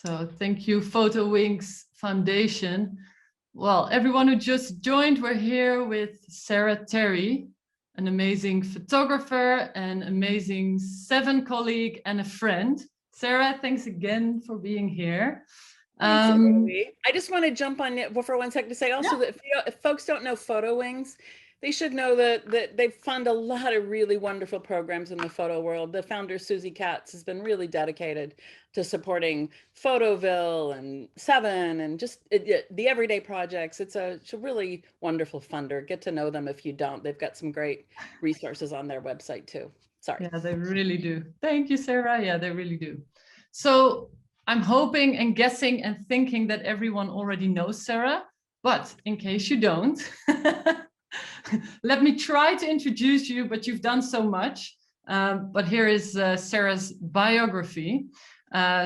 So thank you, Photo Wings Foundation. Well, everyone who just joined, we're here with Sara Terry, an amazing photographer, an amazing Seven colleague, and a friend. Sara, thanks again for being here. Thanks, Ilvy. I just want to jump on it for 1 second to say also Yeah. that if folks don't know Photo Wings, they should know that they fund a lot of really wonderful programs in the photo world. The founder, Susie Katz, has been really dedicated to supporting Photoville and Seven and just the everyday projects. It's a really wonderful funder. Get to know them if you don't. They've got some great resources on their website too. Sorry. Yeah, they really do. Thank you, Sara. Yeah, they really do. So I'm hoping and guessing and thinking that everyone already knows Sara, but in case you don't, let me try to introduce you, but you've done so much. But here is Sara's biography.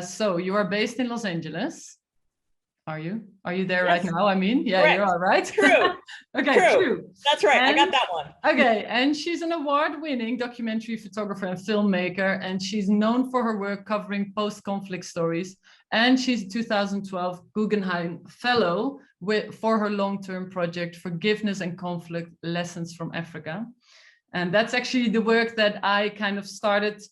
So you are based in Los Angeles. Are you? Are you there right now? I mean, yeah, correct. You are, right? True. Okay, true. That's right. I got that one. Okay, and she's an award-winning documentary photographer and filmmaker, and she's known for her work covering post-conflict stories. And she's a 2012 Guggenheim Fellow for her long-term project, Forgiveness and Conflict: Lessons from Africa. And that's actually the work that I kind of started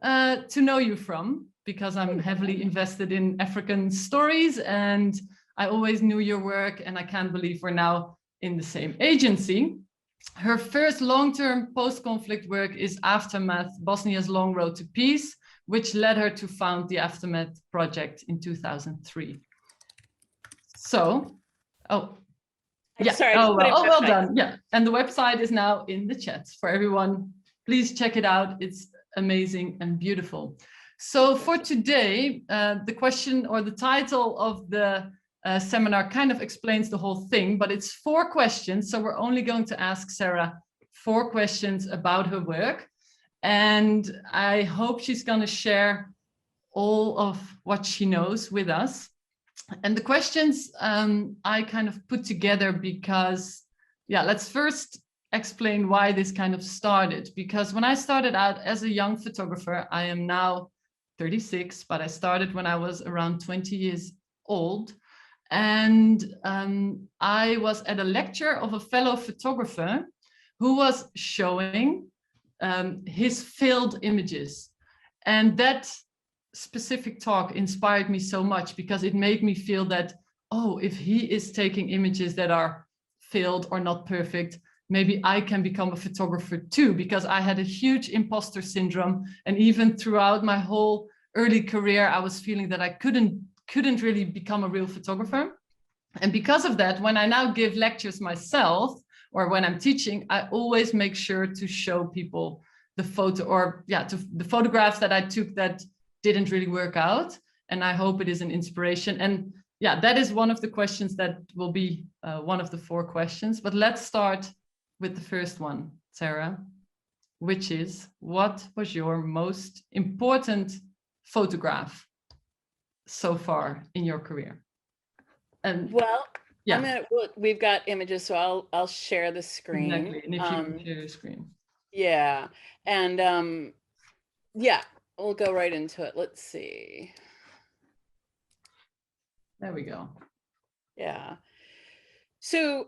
to know you from, because I'm heavily invested in African stories and I always knew your work, and I can't believe we're now in the same agency. Her first long-term post-conflict work is Aftermath, Bosnia's Long Road to Peace, which led her to found the Aftermath Project in 2003. So, yeah, sorry, well done. Yeah, and the website is now in the chat for everyone. Please check it out. It's amazing and beautiful. So for today, the question or the title of the seminar kind of explains the whole thing, but it's 4 questions. So we're only going to ask Sara 4 questions about her work. And I hope she's going to share all of what she knows with us. And the questions I kind of put together because, yeah, let's first explain why this kind of started. Because when I started out as a young photographer, I am now 36, but I started when I was around 20 years old. And I was at a lecture of a fellow photographer who was showing his failed images. And that specific talk inspired me so much because it made me feel that, oh, if he is taking images that are failed or not perfect, maybe I can become a photographer too, because I had a huge imposter syndrome. And even throughout my whole early career, I was feeling that I couldn't really become a real photographer. And because of that, when I now give lectures myself, or when I'm teaching, I always make sure to show people the the photographs that I took that didn't really work out. And I hope it is an inspiration. And yeah, that is one of the questions that will be one of the 4 questions. But let's start with the first one, Sara, which is, what was your most important photograph so far in your career? And well, yeah, we've got images, so I'll share the screen. Exactly, and if you can share your screen. Yeah, and yeah, we'll go right into it. Let's see. There we go. Yeah. So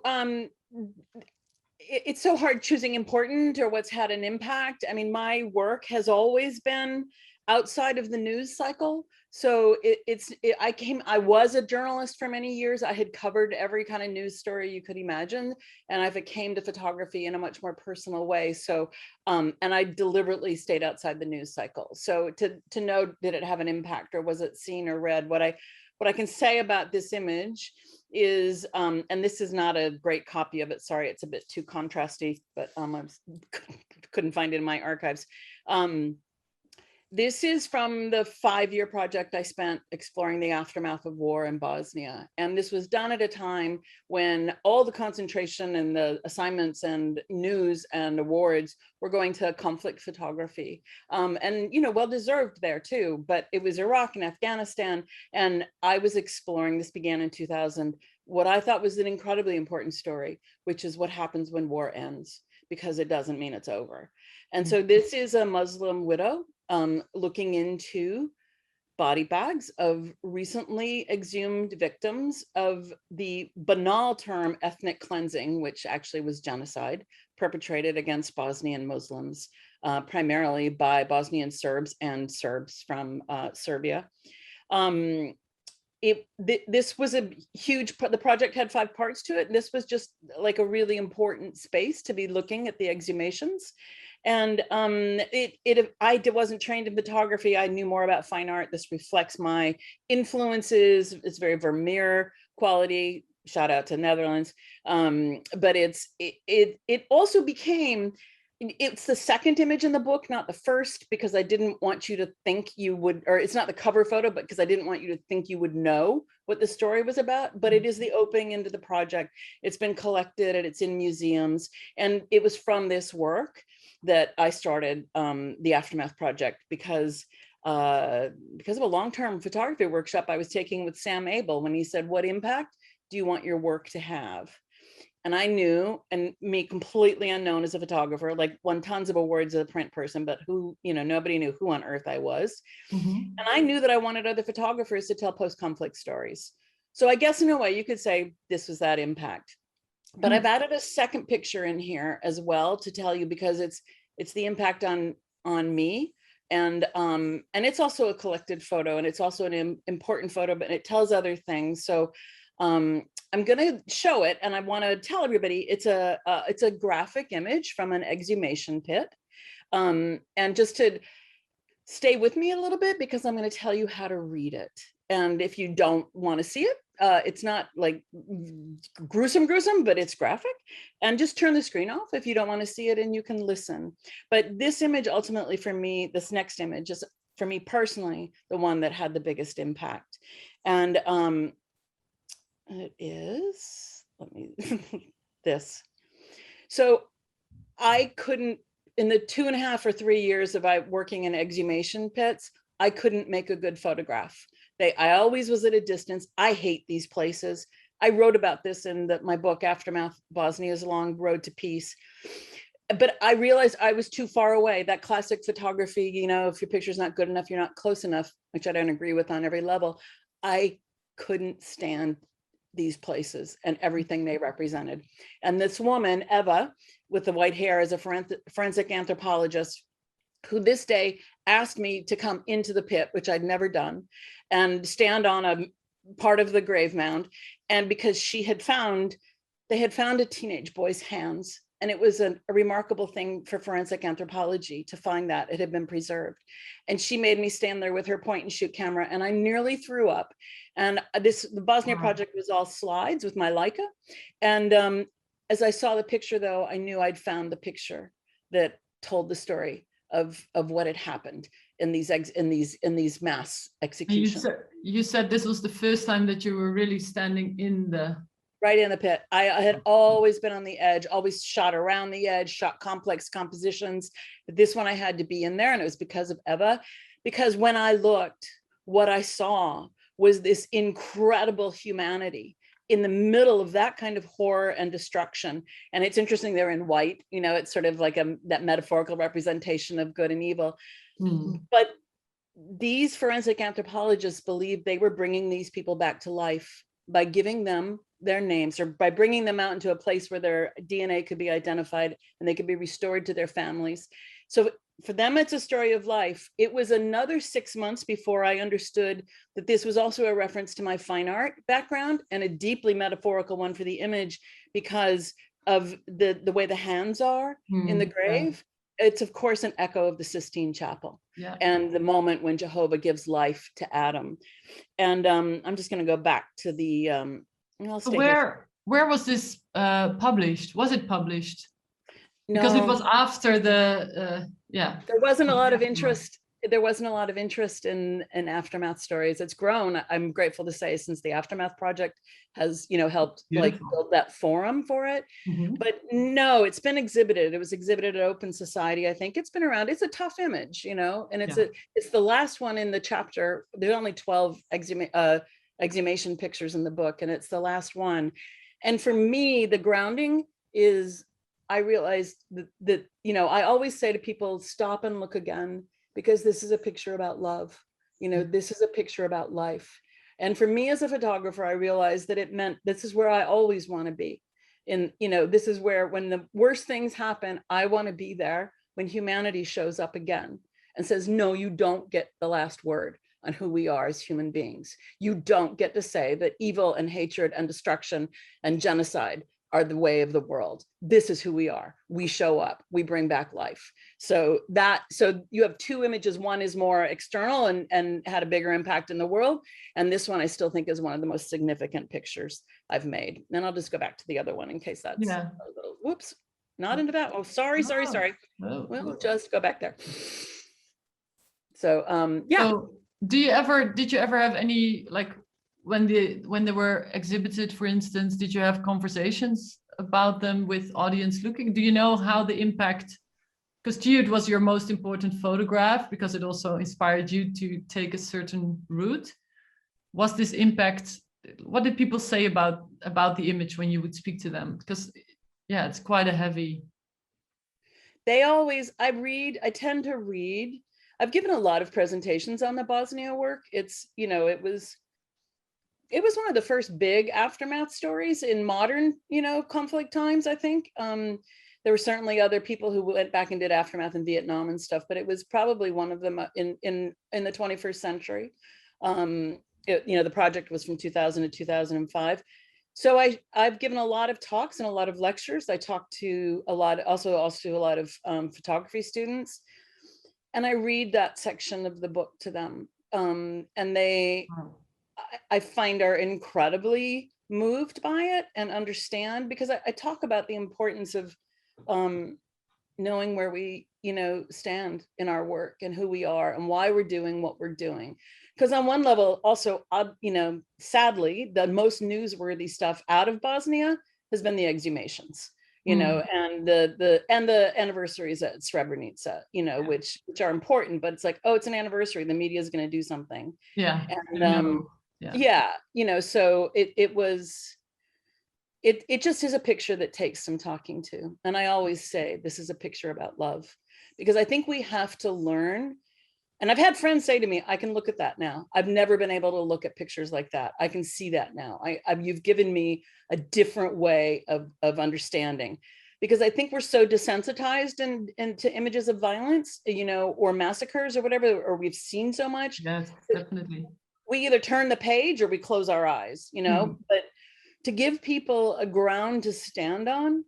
it's so hard choosing important or what's had an impact. I mean, my work has always been outside of the news cycle. So I was a journalist for many years. I had covered every kind of news story you could imagine. And I came to photography in a much more personal way. So, and I deliberately stayed outside the news cycle. So to know, did it have an impact or was it seen or read? What I can say about this image is, and this is not a great copy of it. Sorry, it's a bit too contrasty, but I couldn't find it in my archives. This is from the 5-year project I spent exploring the aftermath of war in Bosnia. And this was done at a time when all the concentration and the assignments and news and awards were going to conflict photography. And, you know, well-deserved there too, but it was Iraq and Afghanistan. And I was exploring, this began in 2000, what I thought was an incredibly important story, which is what happens when war ends, because it doesn't mean it's over. And so this is a Muslim widow looking into body bags of recently exhumed victims of the banal term ethnic cleansing, which actually was genocide perpetrated against Bosnian Muslims, primarily by Bosnian Serbs and Serbs from Serbia. This was a huge, the project had 5 parts to it. And this was just like a really important space to be looking at the exhumations. And I wasn't trained in photography. I knew more about fine art. This reflects my influences. It's very Vermeer quality. Shout out to Netherlands. But it also became, it's the second image in the book, not the first, because I didn't want you to think you would, or it's not the cover photo, but because I didn't want you to think you would know what the story was about. But it is the opening into the project. It's been collected and it's in museums. And it was from this work that I started the Aftermath Project, because of a long-term photography workshop I was taking with Sam Abel, when he said, what impact do you want your work to have? And I knew, and me completely unknown as a photographer, like won tons of awards as a print person, but who, nobody knew who on earth I was. And I knew that I wanted other photographers to tell post-conflict stories. So I guess in a way you could say this was that impact. But I've added a second picture in here as well to tell you, because it's the impact on me. And it's also a collected photo, and it's also an important photo, but it tells other things. So I'm going to show it, and I want to tell everybody it's a graphic image from an exhumation pit. And just to stay with me a little bit, because I'm going to tell you how to read it. And if you don't want to see it, it's not like gruesome, but it's graphic. And just turn the screen off if you don't want to see it, and you can listen. But this image, ultimately for me, this next image is, for me personally, the one that had the biggest impact. And it is, let me, this. So I couldn't, in the 2.5 or 3 years of working in exhumation pits, I couldn't make a good photograph. I always was at a distance. I hate these places. I wrote about this in my book, Aftermath, Bosnia's Long Road to Peace. But I realized I was too far away. That classic photography, if your picture's not good enough, you're not close enough, which I don't agree with on every level. I couldn't stand these places and everything they represented. And this woman, Eva, with the white hair, is a forensic anthropologist who this day asked me to come into the pit, which I'd never done, and stand on a part of the grave mound. And because they had found a teenage boy's hands, and it was a remarkable thing for forensic anthropology to find that it had been preserved. And she made me stand there with her point and shoot camera, and I nearly threw up. And the Bosnia project was all slides with my Leica. And as I saw the picture, though, I knew I'd found the picture that told the story of what had happened in these mass executions. You said this was the first time that you were really standing in the... Right in the pit. I had always been on the edge, always shot around the edge, shot complex compositions. But this one I had to be in there, and it was because of Eva. Because when I looked, what I saw was this incredible humanity in the middle of that kind of horror and destruction. And it's interesting, they're in white, it's sort of like that metaphorical representation of good and evil. But these forensic anthropologists believed they were bringing these people back to life by giving them their names, or by bringing them out into a place where their DNA could be identified and they could be restored to their families. So for them, it's a story of life. It was another 6 months before I understood that this was also a reference to my fine art background, and a deeply metaphorical one for the image, because of the way the hands are in the grave. It's of course an echo of the Sistine Chapel, and the moment when Jehovah gives life to Adam. And I'm just going to go back to the where was this published? Was it published? No, because it was after the there wasn't a lot of interest. There wasn't a lot of interest in Aftermath stories. It's grown, I'm grateful to say, since the Aftermath Project has helped like build that forum for it. But no, it's been exhibited. It was exhibited at Open Society. I think it's been around. It's a tough image, and it's the last one in the chapter. There's only 12 exhumation pictures in the book, and it's the last one. And for me, the grounding is, I realized that I always say to people, stop and look again, because this is a picture about love. This is a picture about life. And for me as a photographer, I realized that it meant this is where I always want to be. And, this is where when the worst things happen, I want to be there when humanity shows up again and says, no, you don't get the last word on who we are as human beings. You don't get to say that evil and hatred and destruction and genocide are the way of the world. This is who we are. We show up, we bring back life. So you have two images. One is more external and had a bigger impact in the world. And this one I still think is one of the most significant pictures I've made. And I'll just go back to the other one in case that's a little, whoops, not into that. Oh, sorry. No. We'll just go back there. So, yeah. So did you ever have any, like, when they were exhibited, for instance, did you have conversations about them with audience looking? Do you know how the impact, because to you it was your most important photograph because it also inspired you to take a certain route. Was this impact, what did people say about the image when you would speak to them? Because yeah, it's quite a heavy. I tend to read. I've given a lot of presentations on the Bosnia work. It was one of the first big aftermath stories in modern, conflict times, I think. There were certainly other people who went back and did aftermath in Vietnam and stuff, but it was probably one of them in the 21st century. The project was from 2000 to 2005. So I've given a lot of talks and a lot of lectures. I talked to a lot, also a lot of photography students, and I read that section of the book to them, and they. I find are incredibly moved by it and understand, because I talk about the importance of knowing where we, stand in our work and who we are and why we're doing what we're doing. Because on one level, also, sadly, the most newsworthy stuff out of Bosnia has been the exhumations, and the anniversaries at Srebrenica, which are important, but it's like, oh, it's an anniversary, the media is going to do something. Yeah. And so it just is a picture that takes some talking to. And I always say, this is a picture about love, because I think we have to learn. And I've had friends say to me, I can look at that now. I've never been able to look at pictures like that. I can see that now. You've given me a different way of understanding, because I think we're so desensitized into images of violence, or massacres or whatever, or we've seen so much. Yes, definitely. We either turn the page or we close our eyes, but to give people a ground to stand on,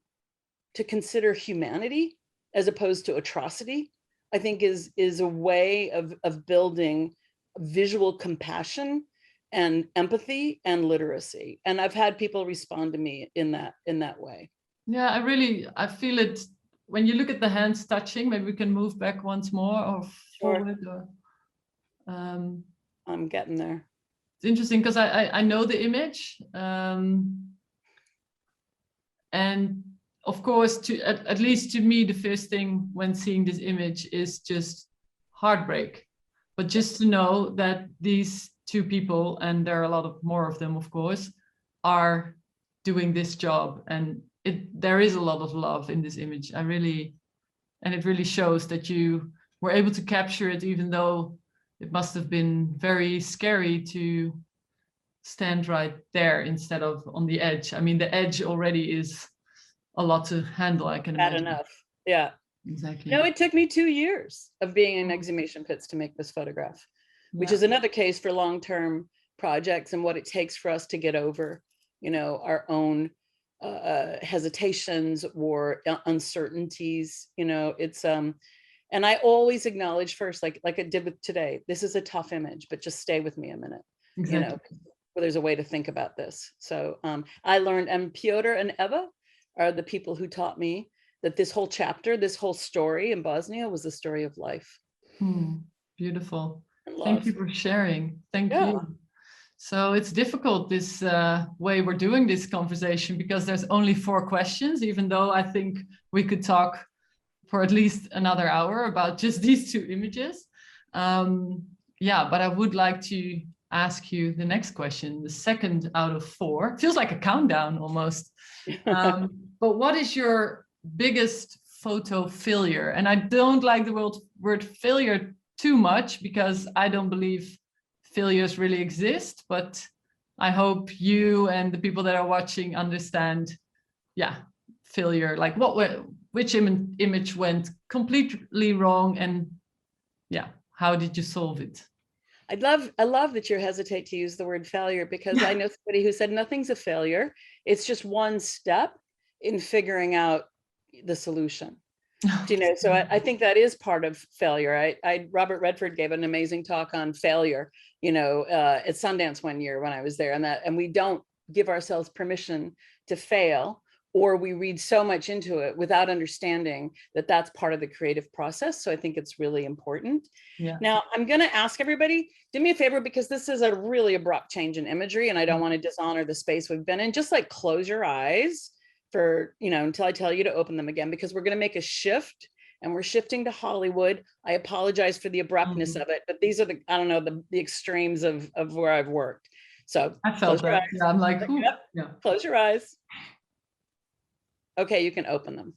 to consider humanity as opposed to atrocity, I think is a way of building visual compassion and empathy and literacy. And I've had people respond to me in that way. Yeah, I feel it when you look at the hands touching. Maybe we can move back once more or forward. Sure. I'm getting there. It's interesting because I know the image, and of course, at least to me, the first thing when seeing this image is just heartbreak. But just to know that these two people, and there are a lot of more of them, of course, are doing this job, and there is a lot of love in this image. It really shows that you were able to capture it, even though it must have been very scary to stand right there instead of on the edge. I mean, the edge already is a lot to handle, I can imagine. Bad enough. Yeah. Exactly. No, it took me 2 years of being in exhumation pits to make this photograph, which is another case for long-term projects and what it takes for us to get over, our own hesitations or uncertainties. It's and I always acknowledge first, like I did with today, this is a tough image, but just stay with me a minute. Exactly. Where there's a way to think about this. So I learned, and Piotr and Eva are the people who taught me that this whole chapter, this whole story in Bosnia was the story of life. Beautiful. Thank you for sharing. Thank you. So it's difficult this way we're doing this conversation, because there's only 4 questions, even though I think we could talk for at least another hour about just these 2 images. But I would like to ask you the next question, the second out of 4. Feels like a countdown almost. But what is your biggest photo failure? And I don't like the word failure too much, because I don't believe failures really exist, but I hope you and the people that are watching understand, yeah, failure, like which image went completely wrong, and yeah, how did you solve it? I love that you hesitate to use the word failure, because I know somebody who said nothing's a failure. It's just one step in figuring out the solution. You know, so I think that is part of failure. Robert Redford gave an amazing talk on failure, you know, at Sundance one year when I was there, and we don't give ourselves permission to fail, or we read so much into it without understanding that that's part of the creative process. So I think it's really important. Yeah. Now I'm going to ask everybody, do me a favor, because this is a really abrupt change in imagery and I don't want to dishonor the space we've been in. Just like close your eyes for, you know, until I tell you to open them again, because we're going to make a shift and we're shifting to Hollywood. I apologize for the abruptness of it, but these are the, I don't know, the extremes of where I've worked. So I felt that. Yeah, I'm like, yeah. Close your eyes. Okay, you can open them.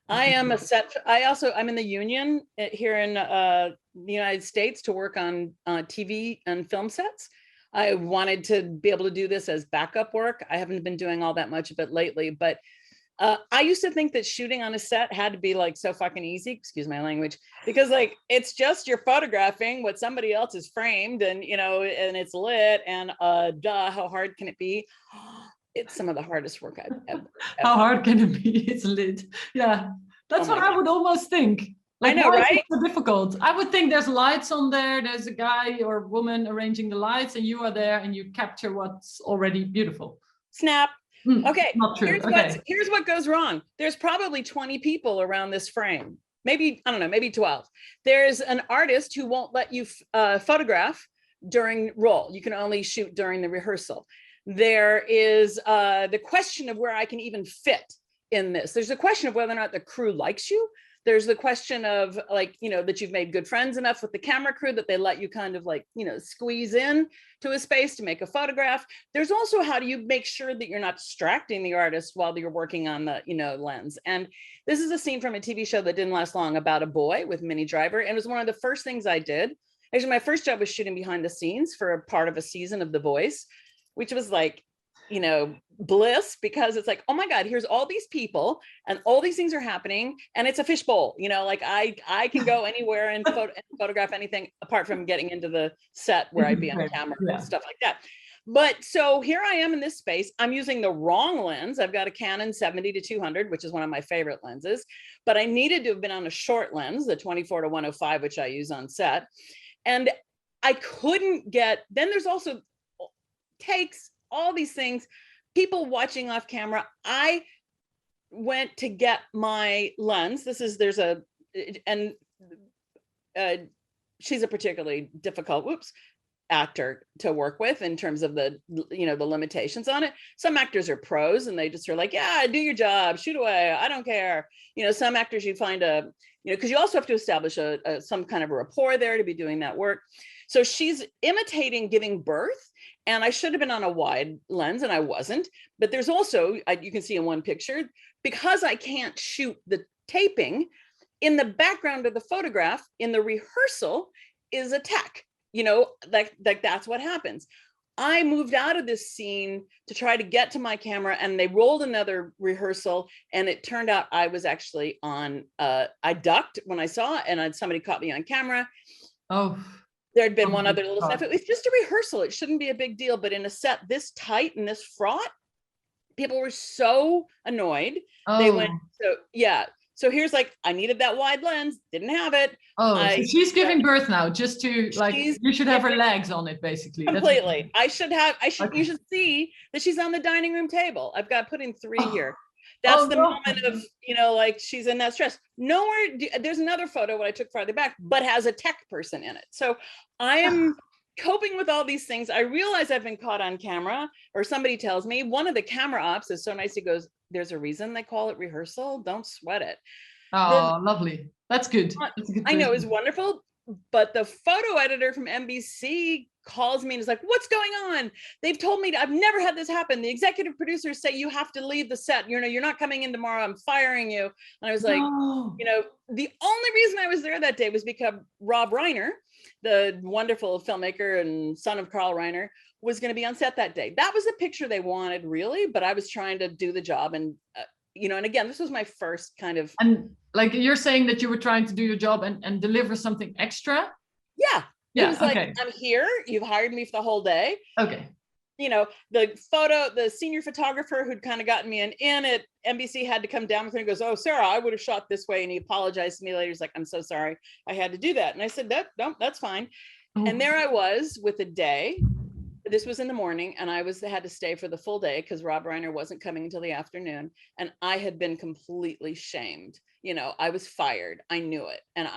I am I'm in the union here in the United States to work on TV and film sets. I wanted to be able to do this as backup work. I haven't been doing all that much of it lately, but I used to think that shooting on a set had to be like so fucking easy, excuse my language, because like it's just you're photographing what somebody else has framed, and you know, and it's lit, and duh, how hard can it be? It's some of the hardest work I've ever. How hard can it be? It's lit. Yeah, that's what I would almost think. Like, I know, why is right? it so difficult? I would think there's lights on there. There's a guy or woman arranging the lights, and you are there, and you capture what's already beautiful. Snap. Okay, not true. Here's what goes wrong. There's probably 20 people around this frame. Maybe, I don't know, maybe 12. There's an artist who won't let you photograph during roll. You can only shoot during the rehearsal. There is the question of where I can even fit in this. There's a question of whether or not the crew likes you. There's the question of like, you know, that you've made good friends enough with the camera crew that they let you kind of like, you know, squeeze in to a space to make a photograph. There's also how do you make sure that you're not distracting the artist while you're working on the, you know, lens. And this is a scene from a TV show that didn't last long about a boy with Minnie Driver. And it was one of the first things I did. Actually, my first job was shooting behind the scenes for a part of a season of The Voice, which was like, you know, bliss, because it's like, oh my God, here's all these people and all these things are happening and it's a fishbowl, you know, like I can go anywhere and photograph anything apart from getting into the set where I'd be on camera and stuff like that. But so here I am in this space. I'm using the wrong lens. I've got a Canon 70-200, which is one of my favorite lenses, but I needed to have been on a short lens, the 24-105, which I use on set. And I couldn't get, then there's also takes, all these things, people watching off camera. I went to get my lens. She's a particularly difficult, actor to work with in terms of the, you know, the limitations on it. Some actors are pros and they just are like, yeah, do your job, shoot away, I don't care. You know, some actors you find you know, because you also have to establish some kind of a rapport there to be doing that work. So she's imitating giving birth. And I should have been on a wide lens and I wasn't, but there's also, you can see in one picture, because I can't shoot the taping, in the background of the photograph, in the rehearsal is a tech, you know, like that's what happens. I moved out of this scene to try to get to my camera and they rolled another rehearsal and it turned out I was actually on, I ducked when I saw it and somebody caught me on camera. Oh. There'd been one other little stuff. It was just a rehearsal. It shouldn't be a big deal. But in a set this tight and this fraught, people were so annoyed. They went, so yeah. So here's like, I needed that wide lens, didn't have it. So she's giving birth now, just to like, you should have her legs on it, basically. Completely. You should see that she's on the dining room table. I've got put in 3 here. That's the moment of, you know, like she's in that stress. Nowhere, there's another photo what I took farther back, but has a tech person in it. So I am coping with all these things. I realize I've been caught on camera, or somebody tells me. One of the camera ops is so nice. He goes, there's a reason they call it rehearsal. Don't sweat it. Oh, lovely. That's good. I know, it's wonderful. But the photo editor from NBC calls me and is like, what's going on? They've told me, I've never had this happen. The executive producers say you have to leave the set. You know, you're not coming in tomorrow. I'm firing you. And I was like, you know, the only reason I was there that day was because Rob Reiner the wonderful filmmaker and son of Carl Reiner, was going to be on set that day. That was the picture they wanted, really, but I was trying to do the job. And, and again, this was my first kind of. And like you're saying that you were trying to do your job and deliver something extra? Yeah. Yeah, it was like, I'm here, you've hired me for the whole day. Okay. The senior photographer who'd kind of gotten me in at NBC had to come down with me and goes, "Oh, Sarah, I would have shot this way." And he apologized to me later. He's like, "I'm so sorry, I had to do that." And I said, "No, that's fine." Ooh. And there I was with a day. This was in the morning, and I had to stay for the full day because Rob Reiner wasn't coming until the afternoon. And I had been completely shamed. I was fired. I knew it. And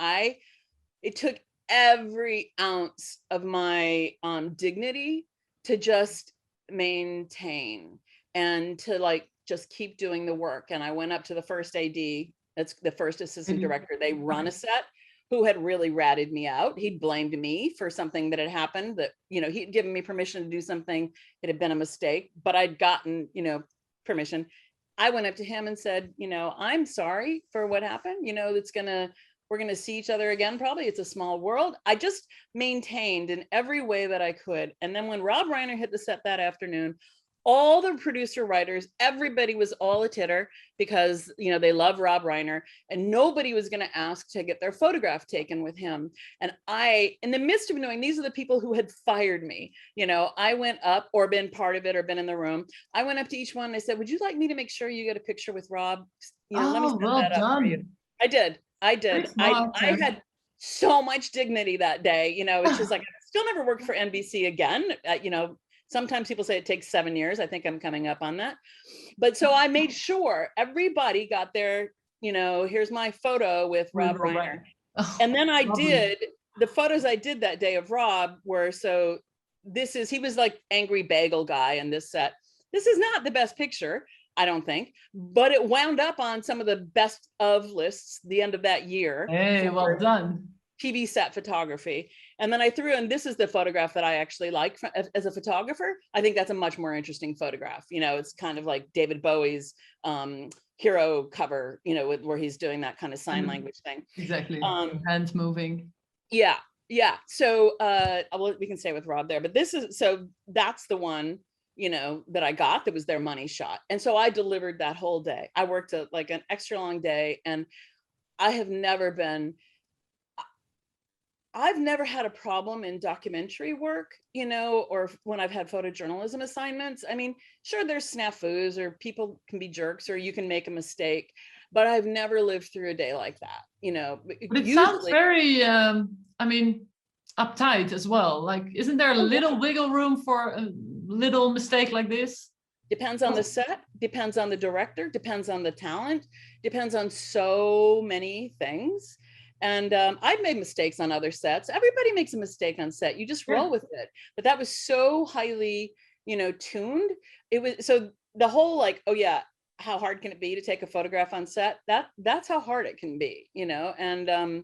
it took every ounce of my dignity to just maintain and to just keep doing the work. And I went up to the first AD, that's the first assistant director, they run a set, who had really ratted me out. He'd blamed me for something that had happened, that, he'd given me permission to do something. It had been a mistake, but I'd gotten, permission. I went up to him and said, "I'm sorry for what happened. We're going to see each other again. Probably it's a small world." I just maintained in every way that I could. And then when Rob Reiner hit the set that afternoon, all the producer writers, everybody was all a titter because, they love Rob Reiner, and nobody was going to ask to get their photograph taken with him. And I, in the midst of knowing these are the people who had fired me, I went up, or been part of it, or been in the room. I went up to each one and I said, "Would you like me to make sure you get a picture with Rob? Let me set that up for you." I did. I had so much dignity that day. It's just like, I still never worked for NBC again. Sometimes people say it takes 7 years. I think I'm coming up on that. But so I made sure everybody got their, here's my photo with Rob Reiner. Oh, and then I lovely. did, the photos I did that day of Rob were, he was like angry bagel guy in this set. This is not the best picture, I don't think, but it wound up on some of the best of lists the end of that year. Hey, well done. TV set photography. And then I threw in, this is the photograph that I actually like as a photographer. I think that's a much more interesting photograph. It's kind of like David Bowie's Hero cover, where he's doing that kind of sign language thing. Exactly. Hands moving. Yeah. So we can stay with Rob there, but that's the one, that I got that was their money shot. And so I delivered that whole day. I worked an extra long day, and I've never had a problem in documentary work, or when I've had photojournalism assignments. I mean, sure, there's snafus, or people can be jerks, or you can make a mistake, but I've never lived through a day like that, But it sounds very, uptight as well. Like, isn't there a little wiggle room for a little mistake like this? Depends on the set, depends on the director, depends on the talent, depends on so many things. And I've made mistakes on other sets. Everybody makes a mistake on set. You just roll with it. But that was so highly, tuned. It was, so the whole how hard can it be to take a photograph on set? That's how hard it can be, and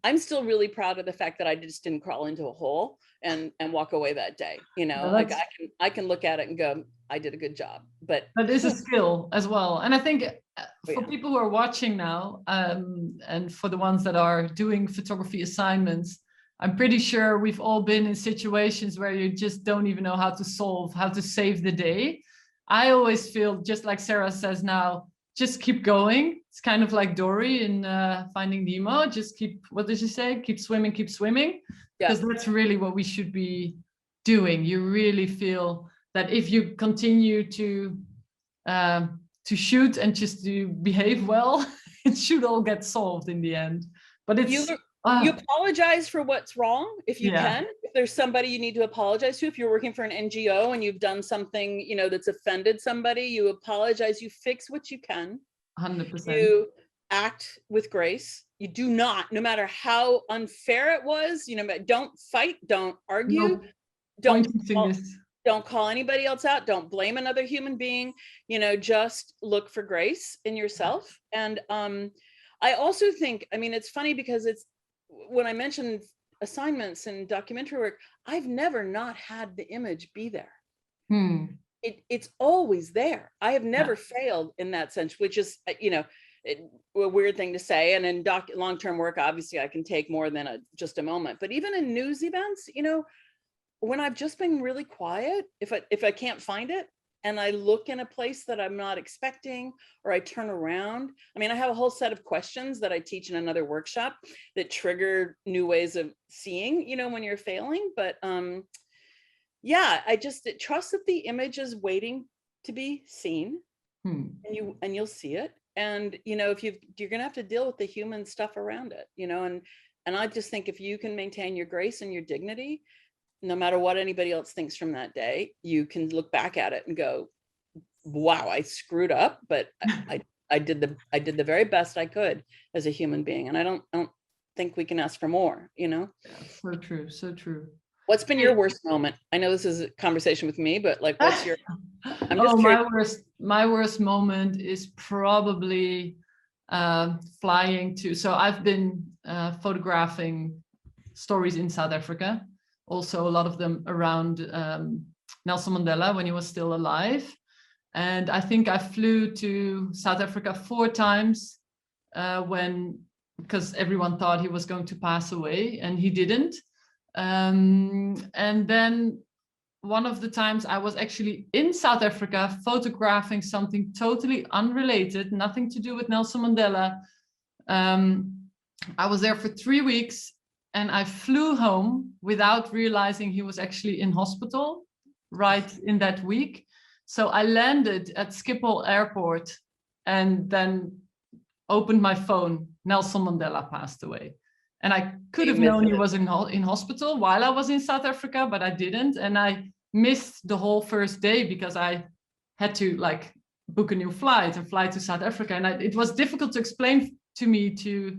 I'm still really proud of the fact that I just didn't crawl into a hole and walk away that day. Like I can look at it and go, I did a good job. But that is a skill as well. And I think for people who are watching now, and for the ones that are doing photography assignments, I'm pretty sure we've all been in situations where you just don't even know how to save the day. I always feel, just like Sarah says now, just keep going. It's kind of like Dory in Finding Nemo. Just what does she say? Keep swimming, keep swimming. Because that's really what we should be doing. You really feel that if you continue to shoot and just to behave well, it should all get solved in the end. But it's you apologize for what's wrong if you can. If there's somebody you need to apologize to, if you're working for an NGO and you've done something that's offended somebody, you apologize, you fix what you can. 100%. You act with grace. You do not, no matter how unfair it was, don't fight, don't argue, don't call anybody else out, don't blame another human being, just look for grace in yourself. And I also think, it's funny because when I mentioned assignments and documentary work, I've never not had the image be there. It's always there. I have never failed in that sense, which is, a weird thing to say. And in long-term work, obviously I can take more than just a moment, but even in news events, you know, when I've just been really quiet, if I can't find it and I look in a place that I'm not expecting, or I turn around, I mean, I have a whole set of questions that I teach in another workshop that trigger new ways of seeing, you know, when you're failing. But yeah, I just trust that the image is waiting to be seen, and you'll see it. And, you know, if you're going to have to deal with the human stuff around it, you know, and I just think if you can maintain your grace and your dignity, no matter what anybody else thinks from that day, you can look back at it and go, wow, I screwed up, but I did the very best I could as a human being. And I don't think we can ask for more, you know? Yeah, so true. So true. What's been your worst moment? I know this is a conversation with me, but like, what's your, I'm just curious. My worst moment is probably flying to, so I've been photographing stories in South Africa, also a lot of them around Nelson Mandela when he was still alive. And I think I flew to South Africa 4 times because everyone thought he was going to pass away, and he didn't. And then one of the times I was actually in South Africa photographing something totally unrelated, nothing to do with Nelson Mandela. I was there for 3 weeks, and I flew home without realizing he was actually in hospital right in that week. So I landed at Schiphol Airport and then opened my phone. Nelson Mandela passed away. And I could have known he was in hospital while I was in South Africa, but I didn't. And I missed the whole first day because I had to like book a new flight and fly to South Africa. And it was difficult to explain to me to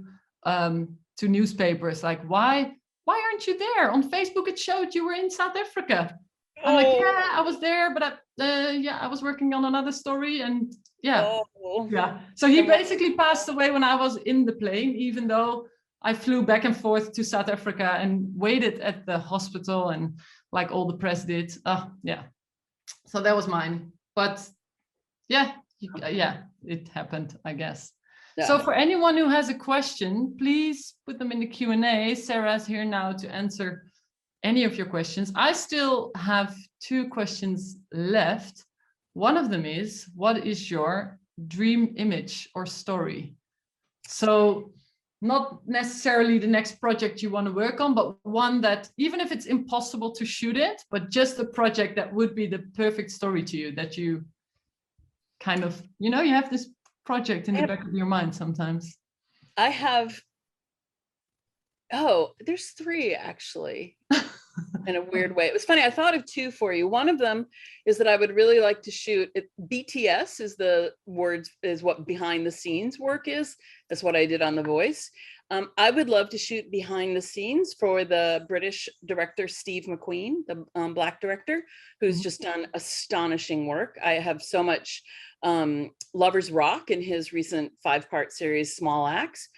newspapers, like, why aren't you there? On Facebook, it showed you were in South Africa. I'm like, yeah, I was there, but I was working on another story, and yeah. So he basically passed away when I was in the plane, even though I flew back and forth to South Africa and waited at the hospital, and like all the press did. Yeah. So that was mine. But yeah, it happened, I guess. Yeah. So for anyone who has a question, please put them in the Q&A. Sarah's here now to answer any of your questions. I still have 2 questions left. One of them is, what is your dream image or story? So not necessarily the next project you want to work on, but one that, even if it's impossible to shoot it, but just a project that would be the perfect story to you, that you kind of, you know, you have this project in the back of your mind sometimes. I have, there's 3 actually. In a weird way. It was funny. I thought of 2 for you. One of them is that I would really like to shoot it. BTS is what behind the scenes work is. That's what I did on The Voice. I would love to shoot behind the scenes for the British director, Steve McQueen, the Black director, who's just done astonishing work. I have so much Lovers Rock in his recent 5-part series, Small Axe,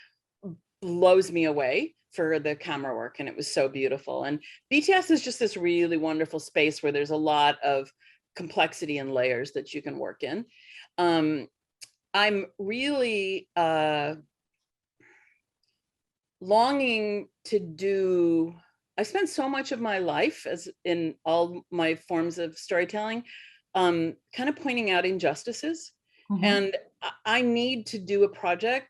blows me away for the camera work, and it was so beautiful. And BTS is just this really wonderful space where there's a lot of complexity and layers that you can work in. I'm really longing to do, I spent so much of my life, as in all my forms of storytelling, kind of pointing out injustices. And I need to do a project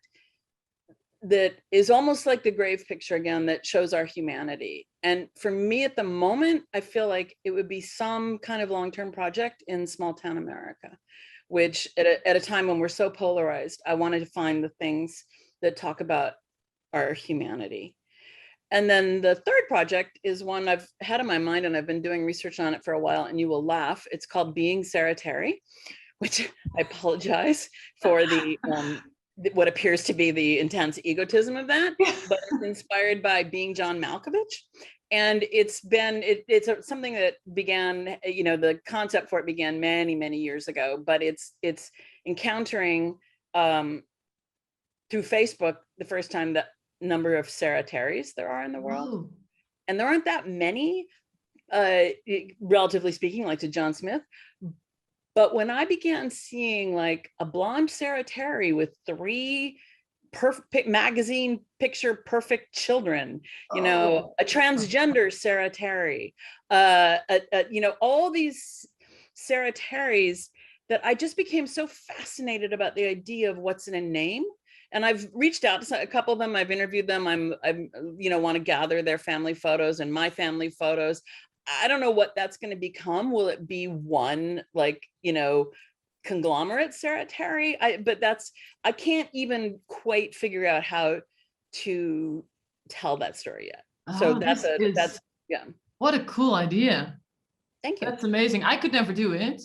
that is almost like the grave picture again, that shows our humanity. And for me at the moment, I feel like it would be some kind of long-term project in small town America, which at a time when we're so polarized, I wanted to find the things that talk about our humanity. And then the 3rd project is one I've had in my mind, and I've been doing research on it for a while, and you will laugh. It's called Being Sara Terry, which I apologize for the what appears to be the intense egotism of that, but it's inspired by Being John Malkovich. And it's something that began, you know, the concept for it began many, many years ago, but it's encountering through Facebook the first time the number of Sara Terrys there are in the world. Oh. And there aren't that many, relatively speaking, like to John Smith, But when I began seeing like a blonde Sara Terry with 3 perfect magazine picture perfect children, you know, a transgender Sara Terry, you know, all these Sara Terrys, that I just became so fascinated about the idea of what's in a name. And I've reached out to a couple of them. I've interviewed them. I'm you know, want to gather their family photos and my family photos. I don't know what that's going to become. Will it be one, like, you know, conglomerate Sara Terry? But that's, I can't even quite figure out how to tell that story yet. So that's yeah. What a cool idea. Thank you. That's amazing. I could never do it.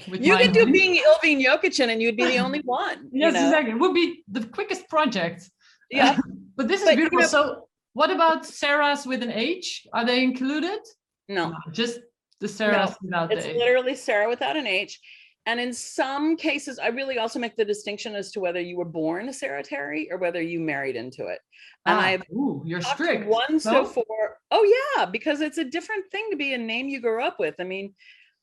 You could do being Ilvy Njiokiktjien and you'd be the only one. Yes, you know? exactly. It would be the quickest project. Yeah. But this is beautiful. You know, so what about Sarah's with an H? Are they included? No. Just the Sarah's without the H. It's literally Sara without an H. And in some cases, I really also make the distinction as to whether you were born a Sara Terry or whether you married into it. And you're strict. One so for, oh yeah, because it's a different thing to be a name you grew up with. I mean,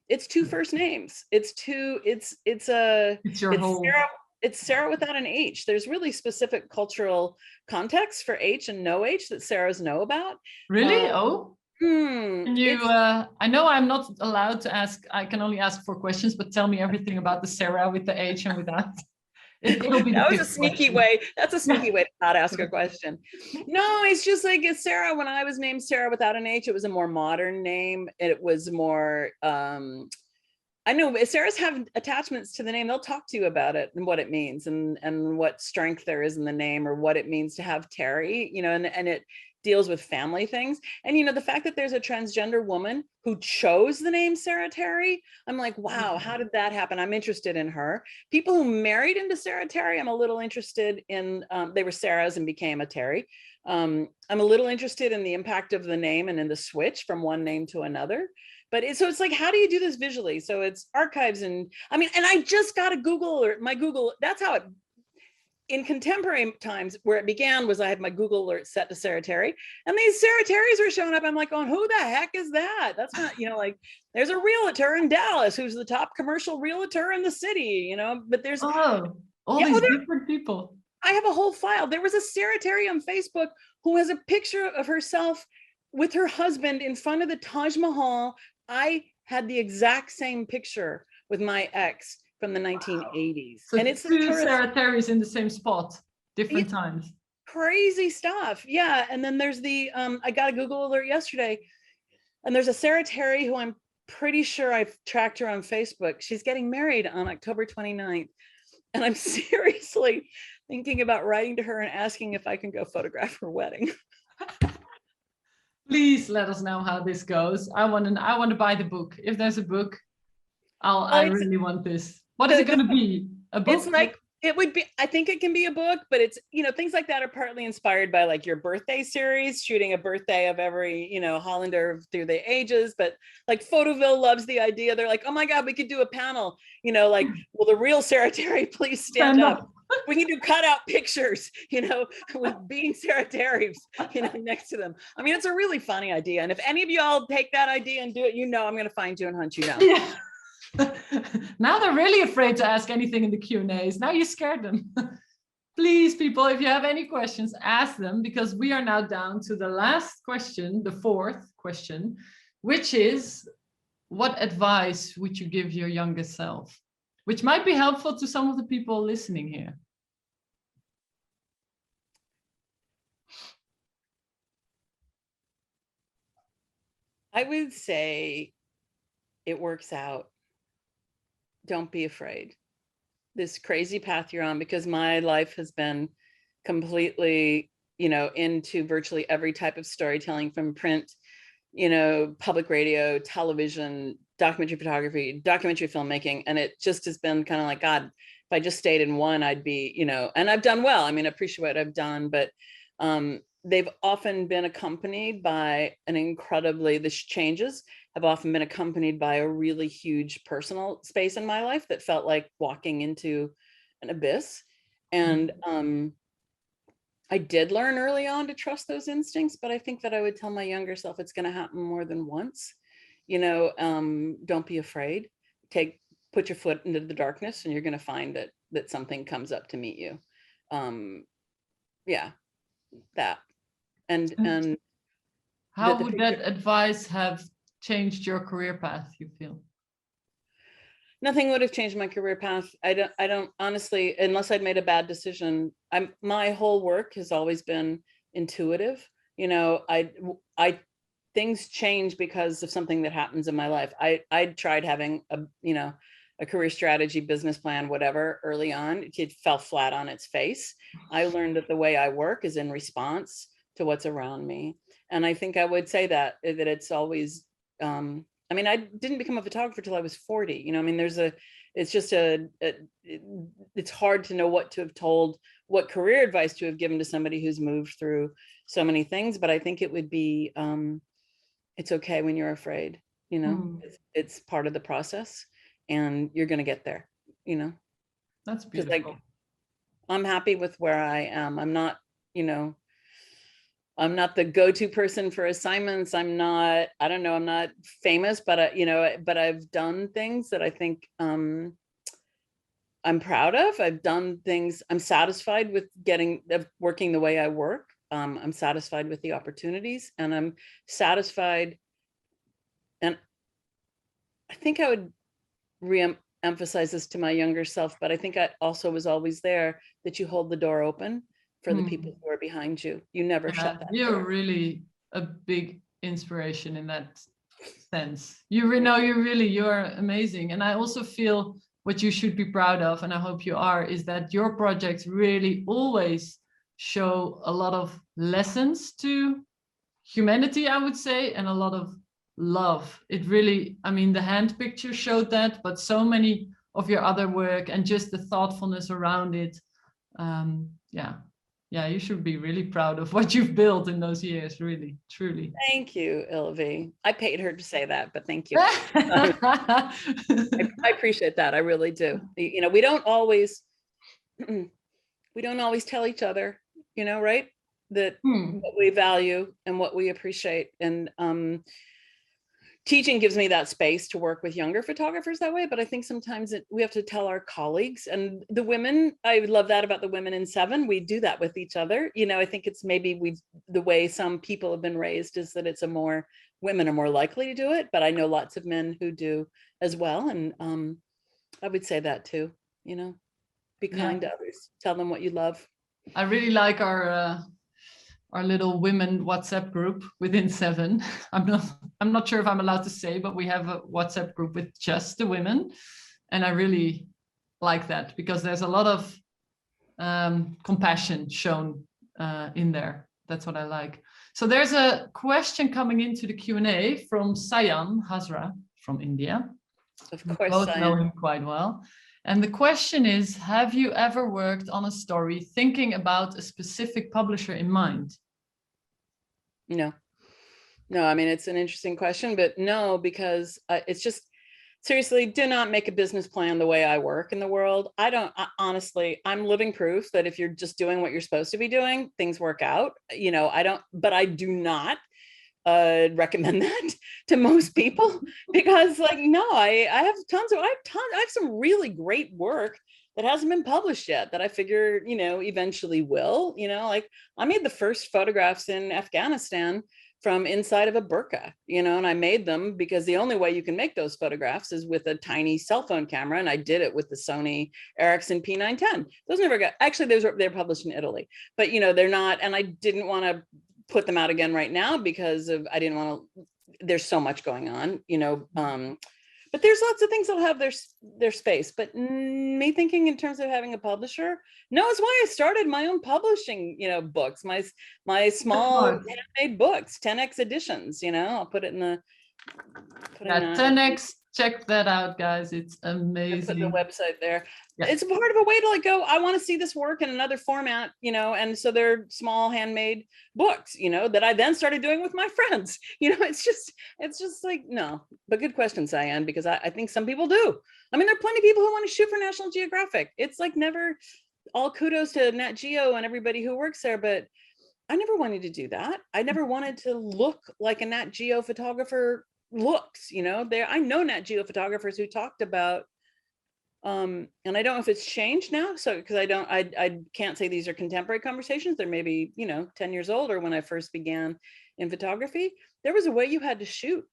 it's 2 first names. It's Sara without an H. There's really specific cultural context for H and no H that Sarahs know about. Really? Can you, I know I'm not allowed to ask, I can only ask 4 questions, but tell me everything about the Sarah with the H and without. It'll be that was a sneaky way. That's a sneaky way to not ask a question. No, it's just like Sarah. When I was named Sara without an H, it was a more modern name. It was more, I know Sarahs have attachments to the name. They'll talk to you about it and what it means and what strength there is in the name or what it means to have Terry, you know, and it deals with family things. And, you know, the fact that there's a transgender woman who chose the name Sara Terry, I'm like, wow, how did that happen? I'm interested in her. People who married into Sara Terry, I'm a little interested in, they were Sarahs and became a Terry. I'm a little interested in the impact of the name and in the switch from one name to another. But so it's like, how do you do this visually? So it's archives and I mean, and I just got a Google alert, my Google, that's how it, in contemporary times where it began was I had my Google alert set to Sara Terry and these Sara Terrys were showing up. I'm like, who the heck is that? That's not, you know, like there's a realtor in Dallas who's the top commercial realtor in the city, you know, but there's all these different people. I have a whole file. There was a Sara Terry on Facebook who has a picture of herself with her husband in front of the Taj Mahal. I had the exact same picture with my ex from the 1980s. So and it's 2 Sara Terrys in the same spot, different times. Crazy stuff. Yeah. And then there's the, I got a Google alert yesterday and there's a Sara Terry who I'm pretty sure I've tracked her on Facebook. She's getting married on October 29th. And I'm seriously thinking about writing to her and asking if I can go photograph her wedding. Please let us know how this goes. I want to buy the book. If there's a book, I really want this. What is it going to be? A book? It's like, it would be, I think it can be a book, but it's, you know, things like that are partly inspired by like your birthday series, shooting a birthday of every, you know, Hollander through the ages. But like Photoville loves the idea. They're like, oh my God, we could do a panel, you know, like, will the real Sara Terry please stand up? We can do cutout pictures, you know, with being Sara Terry's, you know, next to them. I mean, it's a really funny idea. And if any of y'all take that idea and do it, you know, I'm going to find you and hunt you down. Yeah. Now they're really afraid to ask anything in the Q&As. Now you scared them. Please, people, if you have any questions, ask them, because we are now down to the last question, the 4th question, which is, what advice would you give your younger self? Which might be helpful to some of the people listening here. I would say it works out. Don't be afraid. This crazy path you're on, because my life has been completely, you know, into virtually every type of storytelling, from print, you know, public radio, television, documentary photography, documentary filmmaking. And it just has been kind of like, God, if I just stayed in one, I'd be, you know, and I've done well. I mean, I appreciate what I've done, but they've often been accompanied by these changes have often been accompanied by a really huge personal space in my life that felt like walking into an abyss. And I did learn early on to trust those instincts, but I think that I would tell my younger self it's going to happen more than once. You know, don't be afraid. put your foot into the darkness, and you're going to find that something comes up to meet you. Yeah, that. And how the would that advice have changed your career path, you feel? Nothing would have changed my career path. I don't honestly, unless I'd made a bad decision. My whole work has always been intuitive. You know, I things change because of something that happens in my life. I tried having a career strategy, business plan, whatever, early on. It fell flat on its face. I learned that the way I work is in response to what's around me. And I think I would say that it's always, I mean, I didn't become a photographer till I was 40. You know, I mean, it's hard to know what to have told, what career advice to have given to somebody who's moved through so many things. But I think it would be, it's okay when you're afraid, you know, it's part of the process, and you're going to get there, you know. That's beautiful. Like, I'm happy with where I am. I'm not, you know, I'm not the go-to person for assignments. I'm not famous, but but I've done things that I think I'm proud of. I've done things, I'm satisfied with working the way I work. I'm satisfied with the opportunities, and I'm satisfied. And I think I would re-emphasize this to my younger self, but I think I also was always there, that you hold the door open for the people who are behind you. You never shut that you're door. really a big inspiration in that sense. You're amazing. And I also feel what you should be proud of, and I hope you are, is that your projects really always show a lot of lessons to humanity, I would say, and a lot of love. It really, I mean, the hand picture showed that, but so many of your other work and just the thoughtfulness around it. Yeah, you should be really proud of what you've built in those years, really, truly. Thank you, Ilvy. I paid her to say that, but thank you. I appreciate that. I really do. You know, we don't always tell each other, you know, right? That what we value and what we appreciate. And teaching gives me that space to work with younger photographers that way. But I think sometimes we have to tell our colleagues, and the women, I love that about the women in 7, we do that with each other. You know, I think it's maybe the way some people have been raised is that women are more likely to do it, but I know lots of men who do as well. And I would say that too, you know, be kind to others, tell them what you love. I really like our little women WhatsApp group within 7. I'm not sure if I'm allowed to say, but we have a WhatsApp group with just the women. And I really like that, because there's a lot of compassion shown in there. That's what I like. So there's a question coming into the Q&A from Sayan Hazra from India. Of course, we both know him quite well. And the question is, have you ever worked on a story thinking about a specific publisher in mind? No, I mean, it's an interesting question, but no, because it's just, seriously, do not make a business plan the way I work in the world. Honestly, I'm living proof that if you're just doing what you're supposed to be doing, things work out. You know, I do not recommend that to most people, because like, no, I have some really great work that hasn't been published yet that I figure, you know, eventually will. You know, like I made the first photographs in Afghanistan from inside of a burqa, you know, and I made them because the only way you can make those photographs is with a tiny cell phone camera. And I did it with the Sony Ericsson P910. Those never got, actually, they're published in Italy, but you know, they're not, and I didn't want to put them out again right now because I didn't want to, there's so much going on, you know, but there's lots of things that'll have their space. But me thinking in terms of having a publisher, no, it's why I started my own publishing, you know, books, my small handmade books, 10x editions, you know, I'll put it in the 10x. Check that out, guys. It's amazing. Put the website there. Yeah. It's part of a way to like go, I want to see this work in another format, you know, and so they're small handmade books, you know, that I then started doing with my friends. You know, it's just like, no, but good question, Cyan, because I think some people do. I mean, there are plenty of people who want to shoot for National Geographic. It's like never, all kudos to Nat Geo and everybody who works there, but I never wanted to do that. I never wanted to look like a Nat Geo photographer looks, you know. I know Nat Geo photographers who talked about And I don't know if it's changed now. So, because I can't say these are contemporary conversations. They're maybe, 10 years old, or when I first began in photography, there was a way you had to shoot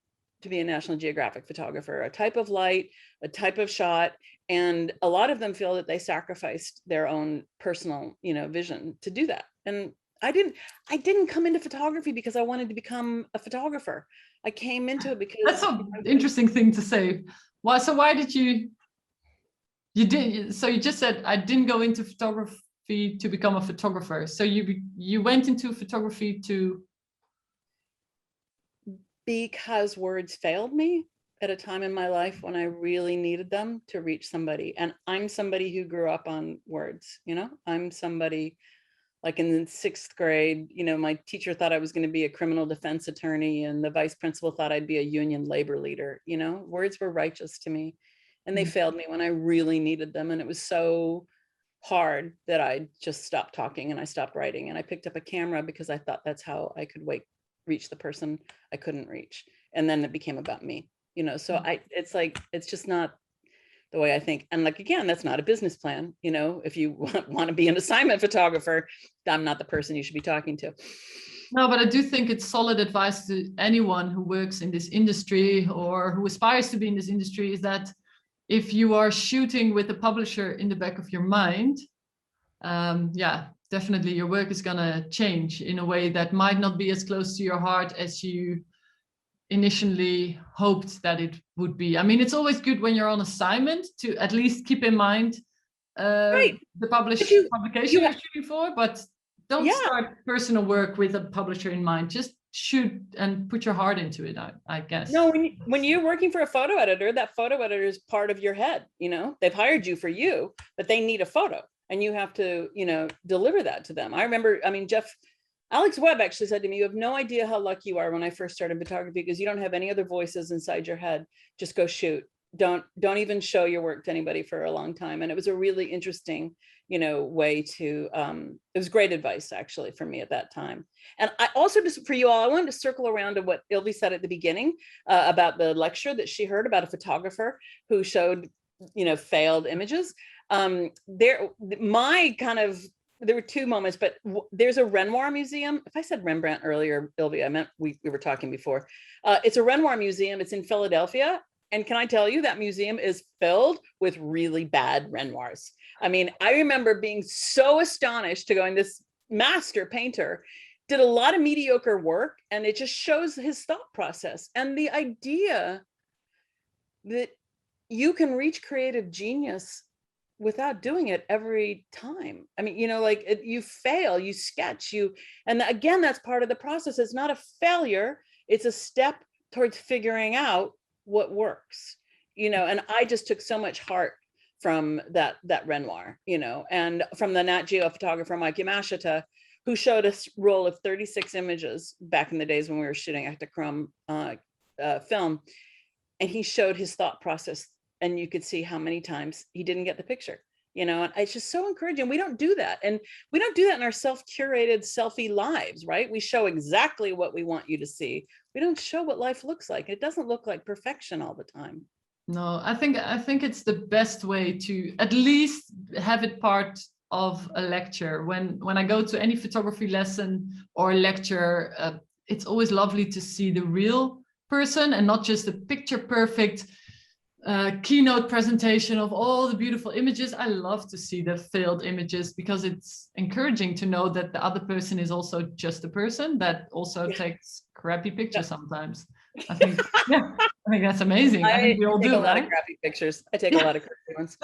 to be a National Geographic photographer, a type of light, a type of shot. And a lot of them feel that they sacrificed their own personal, vision to do that. And I didn't come into photography because I wanted to become a photographer. I came into it because that's an interesting thing to say. Why did you did, so you just said, I didn't go into photography to become a photographer. So you went into photography to... Because words failed me at a time in my life when I really needed them to reach somebody. And I'm somebody who grew up on words, I'm somebody, like in the 6th grade, my teacher thought I was going to be a criminal defense attorney, and the vice principal thought I'd be a union labor leader. Words were righteous to me, and they failed me when I really needed them. And it was so hard that I just stopped talking and I stopped writing, and I picked up a camera because I thought that's how I could reach the person I couldn't reach. And then it became about me, so it's just not the way I think. And like, again, that's not a business plan. If you want to be an assignment photographer, I'm not the person you should be talking to. No, but I do think it's solid advice to anyone who works in this industry or who aspires to be in this industry, is that if you are shooting with a publisher in the back of your mind, definitely your work is going to change in a way that might not be as close to your heart as you initially hoped that it would be. I mean, it's always good when you're on assignment to at least keep in mind the publication you're shooting for, but don't start personal work with a publisher in mind. Just shoot and put your heart into it, I guess. No, when you're working for a photo editor, that photo editor is part of your head. They've hired you for you, but they need a photo. And you have to, deliver that to them. I remember, Alex Webb actually said to me, you have no idea how lucky you are when I first started photography, because you don't have any other voices inside your head. Just go shoot. Don't even show your work to anybody for a long time. And it was a really interesting, way to, it was great advice actually for me at that time. And I also, just for you all, I wanted to circle around to what Ilvy said at the beginning about the lecture that she heard about a photographer who showed, failed images. There were two moments, but there's a Renoir museum. If I said Rembrandt earlier, Ilvy, I meant we were talking before. It's a Renoir museum. It's in Philadelphia. And can I tell you, that museum is filled with really bad Renoirs. I mean, I remember being so astonished to go in. This master painter did a lot of mediocre work, and it just shows his thought process and the idea that you can reach creative genius without doing it every time. I mean, you fail, you sketch, and again, that's part of the process. It's not a failure. It's a step towards figuring out what works, and I just took so much heart from that Renoir, and from the Nat Geo photographer, Mike Yamashita, who showed us a roll of 36 images back in the days when we were shooting Ektachrome film. And he showed his thought process, and you could see how many times he didn't get the picture, and it's just so encouraging. We don't do that. And we don't do that in our self-curated selfie lives, right? We show exactly what we want you to see. We don't show what life looks like. It doesn't look like perfection all the time. No, I think it's the best way to at least have it part of a lecture. When I go to any photography lesson or lecture, it's always lovely to see the real person and not just a picture perfect keynote presentation of all the beautiful images. I love to see the failed images, because it's encouraging to know that the other person is also just a person that also takes crappy pictures sometimes. I think that's amazing. I think we all do a lot of crappy pictures. I take a lot of crappy ones.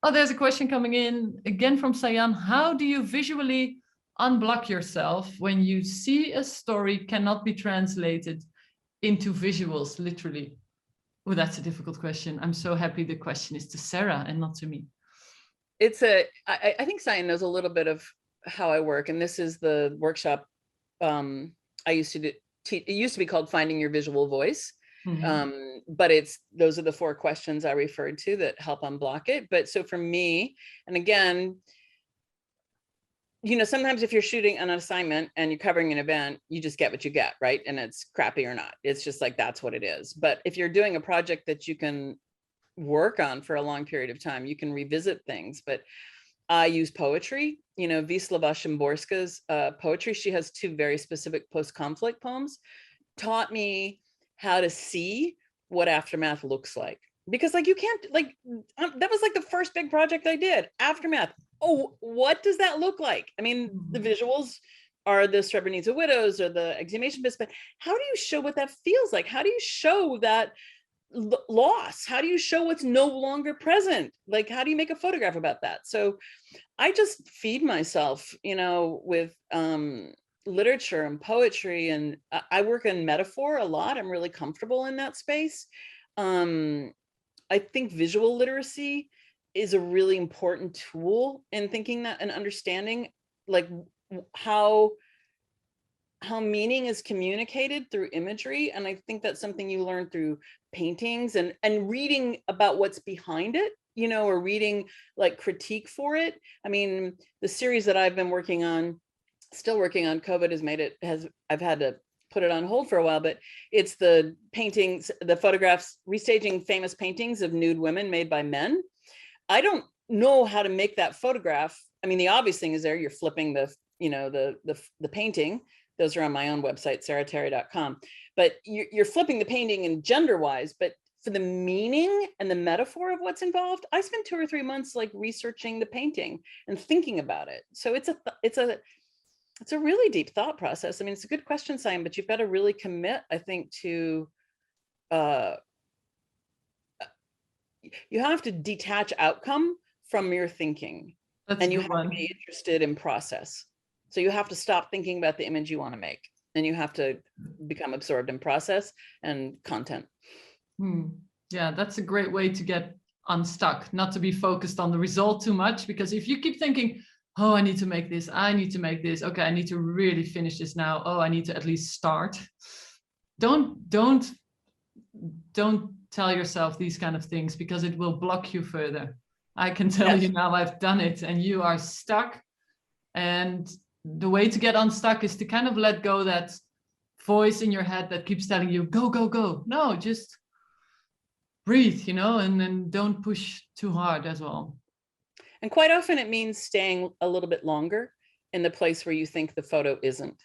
Oh, there's a question coming in again from Sayan. How do you visually unblock yourself when you see a story cannot be translated into visuals, literally? Oh, that's a difficult question. I'm so happy the question is to Sarah and not to me. I think Sayan knows a little bit of how I work, and this is the workshop I used to do. It used to be called Finding Your Visual Voice. But those are the 4 questions I referred to that help unblock it. But so for me, and again, sometimes if you're shooting an assignment and you're covering an event, you just get what you get, right? And it's crappy or not. It's just like, that's what it is. But if you're doing a project that you can work on for a long period of time. You can revisit things, but I use poetry, you know, Wisława Szymborska's poetry. She has 2 very specific post-conflict poems, taught me how to see what aftermath looks like. Because like, you can't like, that was like the first big project I did, aftermath. Oh, what does that look like? I mean, the visuals are the Srebrenica widows or the exhumation bits, but how do you show what that feels like? How do you show that loss? How do you show what's no longer present? Like, how do you make a photograph about that? So I just feed myself, you know, with literature and poetry, and I work in metaphor a lot. I'm really comfortable in that space. I think visual literacy is a really important tool in thinking that and understanding like how meaning is communicated through imagery. And I think that's something you learn through paintings and reading about what's behind it, you know, or reading like critique for it. I mean, the series that I've been working on, still working on, COVID has made it, I've had to put it on hold for a while, but it's the paintings, the photographs, restaging famous paintings of nude women made by men. I don't know how to make that photograph. I mean, the obvious thing is there, you're flipping the, you know, the painting. Those are on my own website, saraterry.com. But you're flipping the painting in gender wise, but for the meaning and the metaphor of what's involved, I spent 2 or 3 months like researching the painting and thinking about it. So it's a really deep thought process. I mean, it's a good question, Simon, but you've got to really commit, I think, to, you have to detach outcome from your thinking. And you have to be interested in process. So you have to stop thinking about the image you want to make, and you have to become absorbed in process and content. Yeah, that's a great way to get unstuck, not to be focused on the result too much, because if you keep thinking, oh, I need to make this, I need to make this, okay, I need to really finish this now, oh, I need to at least start. Don't tell yourself these kind of things, because it will block you further. I can tell you now, I've done it, and you are stuck. And the way to get unstuck is to kind of let go that voice in your head that keeps telling you, go, go, go. No, just breathe, you know, and then don't push too hard as well. And quite often it means staying a little bit longer in the place where you think the photo isn't,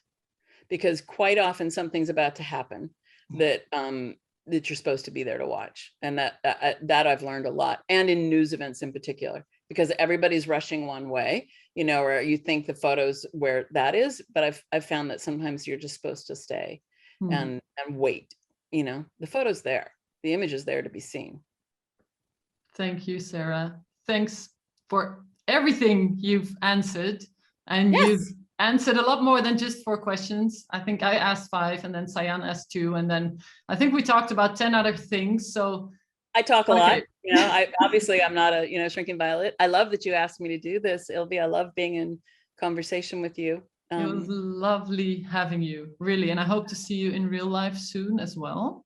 because quite often something's about to happen that that you're supposed to be there to watch. And that I've learned a lot, and in news events in particular, because everybody's rushing one way, you know, or you think the photo's where that is, but I've found that sometimes you're just supposed to stay and wait, you know, the photo's there, the image is there to be seen. Thank you, Sarah. Thanks for everything you've answered, and you've answered a lot more than just 4 questions. I think I asked 5, and then Sayan asked 2, and then I think we talked about 10 other things. So I talk a lot, you know, I'm not a, you know, shrinking violet. I love that you asked me to do this, Ilvy. I love being in conversation with you. It was lovely having you, really. And I hope to see you in real life soon as well.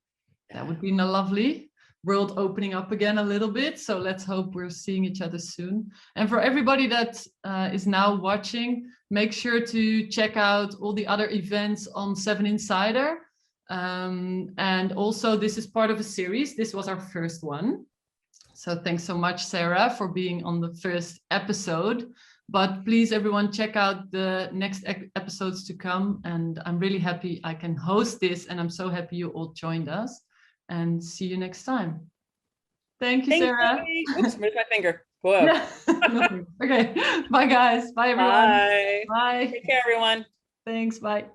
That would be lovely. World opening up again a little bit. So let's hope we're seeing each other soon. And for everybody that is now watching, make sure to check out all the other events on 7 Insider. And also, this is part of a series. This was our first one. So thanks so much, Sarah, for being on the first episode. But please, everyone, check out the next episodes to come. And I'm really happy I can host this. And I'm so happy you all joined us. And see you next time. Thank you, Sarah. Oops, where's my finger? Whoa. Okay. Bye, guys. Bye, everyone. Bye. Bye. Take care, everyone. Thanks. Bye.